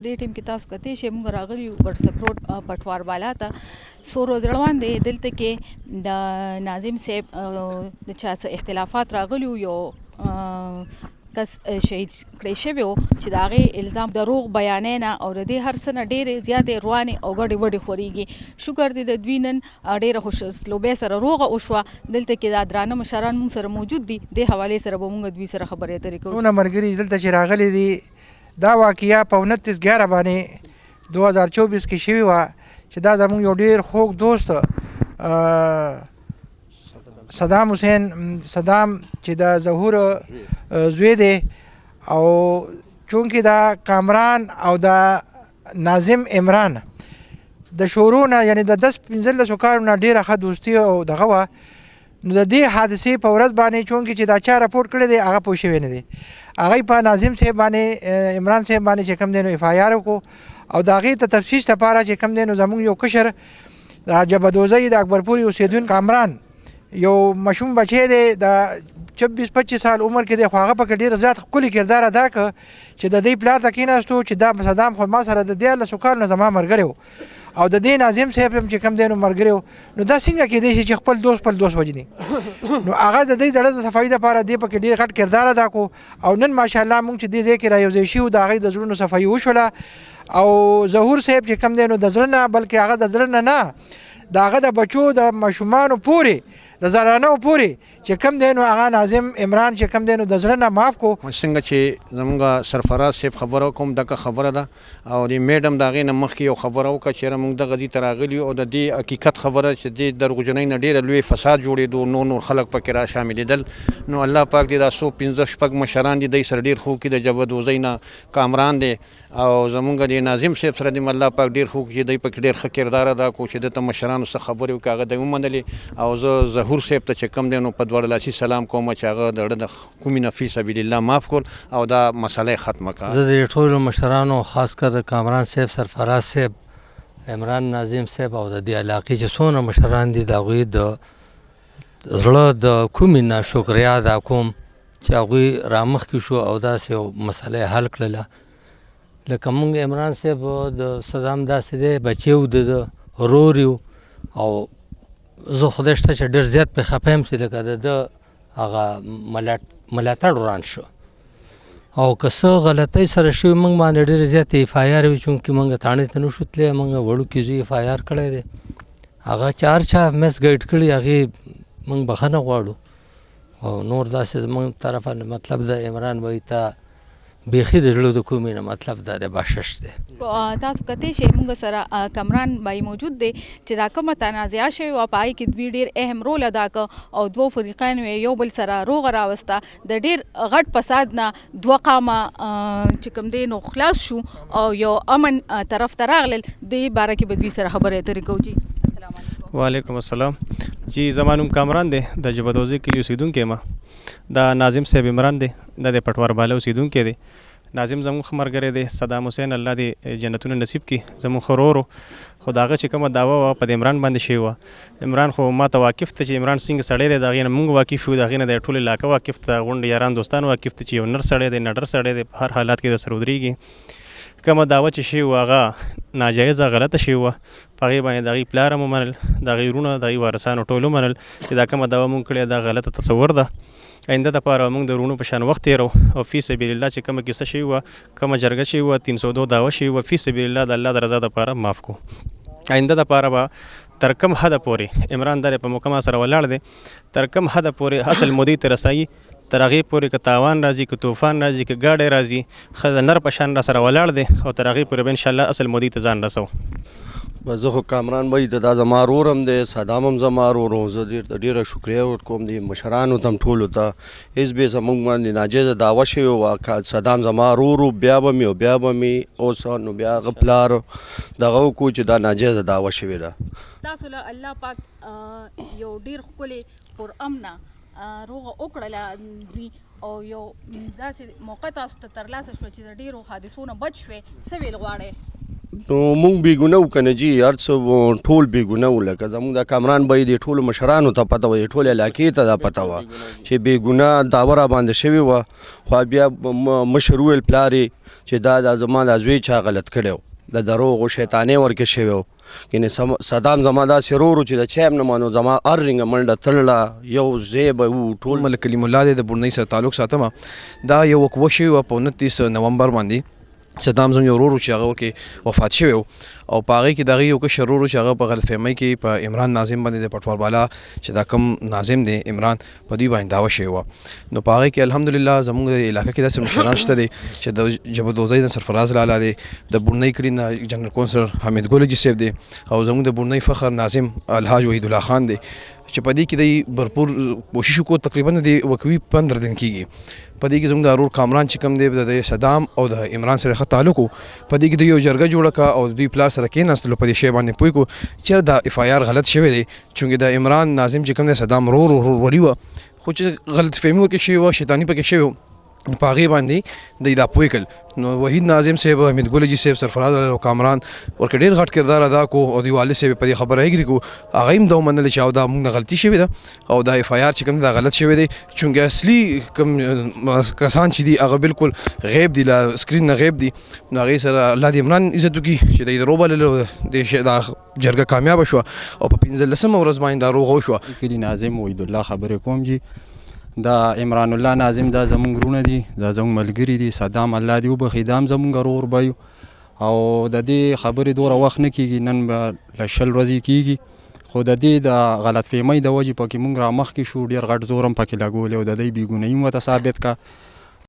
دې ټیم کې تاسو کتئ چې موږ راغلي یو ګډسک روډ پټوار بالا ته څو ورځې روان دی. دلته کې د ناظم صاحب د چا څه اختلافات راغلي یو کس شهید کړی شوی و چې د هغې الزام دروغ بیانۍ نه او د دې هر څه نه ډېرې زیاتې روانې او ګډې وډې خورېږي. شکر دی د دوی نن ډېره خوشسلوبۍ سره روغه وشوه. دلته کې دا درانه مشران موږ سره موجود دي. دې حوالې سره به موږ دوی سره خبرې اترې کوو. ټول ملګري دلته چې راغلي دي دا واقعیا په 29/11 باندې 2024 کې شوې وه چې دا زموږ یو ډېر خوږ دوست صدام حسین چې د ظهور زوی دی او چونکې دا کامران او د ناظم عمران د شروع نه یعنې د 10-15 کالو نه ډېره ښه دوستي او دغه وه. نو د دې حادثې په ورځ باندې چونکې چې دا چا راپورټ کړی دی هغه پوه شوی نه دی. هغوی په ناظم صاحب باندې عمران صاحب باندې چې کوم دی نو FIR وکړو او د هغې ته تفتیش لپاره چې کوم دی نو زموږ یو کشر د جبهه‌دوزۍ د اکبرپورې اوسېدونکی کامران یو مشوم بچی دی د 24-25 سال عمر کې دی خو هغه پکې ډېر زیات ښکلي کردار ادا کړ چې د دې پلار ته کېناستو چې دا صدام خو ما سره د 14 کالو نه زما ملګری و او د دې ناظم صاحب هم چې کوم دی نو ملګری و. نو دا څنګه کېدی شي چې خپل دوست وژني؟ نو هغه د دې زړه د صفایي دپاره دې پکې ډېر غټ کردار ادا کړو او نن ماشاءالله موږ چې دې ځای کې رایوځای شوي د هغې د زړونو صفایي وشوله او ظهور صاحب چې کوم دی نو د زړه نه بلکې هغه د زړه نه د هغه د بچو د ماشومانو پورې د زنانو پورې چې کوم دی نو هغه ناظم عمران چې کوم دی نو د زړه نه معاف کو. څنګه چې زموږ سرفراز صاحب خبره کوم دغه خبره ده او د میډم د هغې نه مخکې یو خبره وکړه چې موږ دغه دې ته راغلي او د دې حقیقت خبره چې دې دروغجنۍ نه ډېره لوی فساد جوړېدو نور خلک پکې را شاملېدل. نو الله پاک دې دا 115 مشران دي دی سره ډېر خو کې د جبهه‌دوزۍ نه کامران دی او زمونږ د ناظم صاحب سره د الله پاک ډېر خو چې دی پکې ډېر ښه کردار ادا کړو چې دته مشرانو څه خبرې وکړې هغه دی ومنلې او زه ظهور صاحب ته چې کوم دی نو په دواړه لاسي سلام کوم چې هغه د زړه د کومې نه فی سبیل الله معاف کړ او دا مسله یې ختمه کړه. زه د ټولو مشرانو خاص کر د کامران صاحب سرفراز صاحب عمران ناظم صاحب او د دې علاقې چې څومره مشران دي د هغوی د زړه د کومې نه شکریا ادا کوم چې هغوی رامخکې شو او داسې یو مسله یې حل کړله. لکه موږ عمران صاحب د صدام داسې دی بچی و د ورور یو او زه خدای شته چې ډېر زیات پرې خفه یم چې لکه د ده هغه ملاتړ وران شو او که څه غلطۍ سره شوي موږ باندې ډېرې زیاتې FIR وي چونکې موږ تاڼې ته نشو تللی موږ وړوکي زوی FIR کړی دی هغه چې هر چا مس ګایډ کړي هغې موږ بخښنه غواړو او نور داسې زموږ طرفه مطلب د عمران وایي ته بیخي د زړه د کومې نه مطلب دا د بخشش دی. تاسو کتئ چې موږ سره کامران بای موجود دی چې دا کومه تنازعه شوې وه په هغې کې دوی ډېر اهم رول ادا کړ او دوو فریقینو یو بل سره روغه راوسته. د ډېر غټ فساد نه دوه قامه چې کوم دی نو خلاص شو او یو امن طرف ته راغلل. دې باره کې به دوی سره خبرې اترې کوو. جی السلام علیکم. وعلیکم السلام. جی زما نوم کامران دی د جبهه‌دوزۍ کلي اوسېدونکی یم. دا ناظم صاحب عمران دی دا د پټوار بالا اوسېدونکی دی. ناظم زموږ ښه ملګری دی. صدام حسین الله دې جنتونه نصیب کړي زموږ ښه ورور خو د هغه چې کومه دعوه وه په د عمران باندې شوې وه. عمران خو ما ته واقف ته چې عمران څنګه سړی دی د هغې نه موږ واقف یو د هغې نه د ټول علاقه واقف ته غونډ یاران دوستان واقف ته چې یو نر سړی دی نډر سړی دی په هر حالات کې درسره ودرېږي. کومه دعوه چې شوې وه هغه ناجایزه غلطه شوې وه په هغې باندې د هغې پلار هم ومنل د هغې وروڼه د هغې وارثانو ټول ومنل چې دا کومه دعوه موږ کړې دا غلطه تصور ده. آینده دپاره موږ د وروڼو په شان وخت تېرو او فی سبیل الله چې کومه کیسه شوې وه کومه جرګه شوې وه 302 دعوه شوې وه فی سبیل الله د الله د رضا دپاره معاف کړو. آینده دپاره به تر کوم حده پورې عمران دا په محکمه سره ولاړ دی تر کوم حده پورې اصل مودې ته رسایي تر هغې پورې که تاوان راځي که طوفان راځي که ګاډی راځي ښه د نر په شان را سره ولاړ دی او تر هغې پورې به انشاءالله اصل مودې ته ځان رسو. زه خو کامران وایي دا زما ورور هم دی صدام هم زما ورور و زه ډېره شکریه ورکوم دې مشرانو ته هم ټولو ته هېڅ بې زموږ باندې ناجیزه دعوه شوې وه صدام زما ورور و بیا به مې اوس نو بیا هغه پلار دغه وکړو چې دا ناجیزه دعوه شوې ده. تاسو له الله پاک یو ډېر ښکلې پرامنه روغه وکړله دوی او یو داسې موقع تاسو ته ترلاسه شوه چې د ډېرو حادثو نه بچ شوې څه ویل غواړئ؟ نو مونږ بېګونه وو که نه جي هر څه ټول بېګونه وو لکه زموږ د کامران بی د ټولو مشرانو ته پته وه د ټولې علاقې ته دا پته وه چې بېګونه دعوه راباندې شوې وه خو بیا مشر وویل پلار چې دا زما دا زوی چا غلط کړی و د دروغو شیطانۍ ورکې شوی و یعنې صدام زما داسې ورور و چې د چا هم نه مانو زما هر رنګه منډه تړله یو ځای به وو ټول ملک کلیم الله دی د بورنۍ سره تعلق ساتمه دا یو وقوه شوې وه په 29 نومبر باندې صدام زموږ یو ورور و چې هغه ورکې وفات شوی و او په هغې کې د هغې یو کشر ورور و چې هغه په غلطفهمۍ کې په عمران ناظم باندې د پټوار بالا چې دا کوم ناظم دی عمران په دوی باندې دعوه شوې وه نو په هغې کې الحمدلله زموږ د علاقه کې داسې مشران شته دی چې د جبهدوزۍ نه سرفراز لالا دی د بورنۍ کلي نه جنرال کونسلر حمید ګل حاجي صاحب دی او زموږ د بورنۍ فخر ناظم الحاج وحید الله خان دی چې په دې کې دی بھرپور کوشش وکړو تقریبا د وقوي 15 دن کېږي په دې کې زموږ د ورور کامران چې کوم دی د صدام او د عمران سره ښه تعلق و په دې کې د یو جرګه جوړه کړه او دوی پلار سره کېناستلو په دې شی باندې پوه کړو چېرې دا اف آی آر غلط شوی دی چونکې د عمران ناظم چې کوم دی صدام ورورولي وه خو چې غلط فهمي ورکې شوې وه شیطاني پکې شوی و په هغې باندې دوی دا پوه کړل نو وحید ناظم صاحب حمید ګل حاجي صاحب سرفراز او کامران ورکه ډېر غټ کردار ادا کو او د والد صاحب په دې خبره اګري کو هغه هم دا ومنله چې او دا موږ نه غلطي شوې ده او دا اف آی آر چې کوم دا غلط شوی دی چونکې اصلي کوم کسان چې دي هغه بالکل غیب دي لا سکرین نه غیب دي نو هغې سره الله دې عمران عزت وکړي چې دی دروبللو دا جرګه کامیابه شوه او په 15مه ورځ باندې دا روغه وشوه کلي ناظم وحید الله خبرې کوم جي دا عمران الله ناظم دا زمونږ ورونه دي دا زمونږ ملګري دي صدام الله دې وبخي دا هم زمونږ ورور به او د دې خبرې دوره وخت نه کېږي نن به له 20 ورځې کېږي خو د دې د غلط فهمۍ د وجې پکې مونږ را مخکې شو ډېر غټ زور هم پکې لګولی او د دې بېګونهي هم ورته ثابت که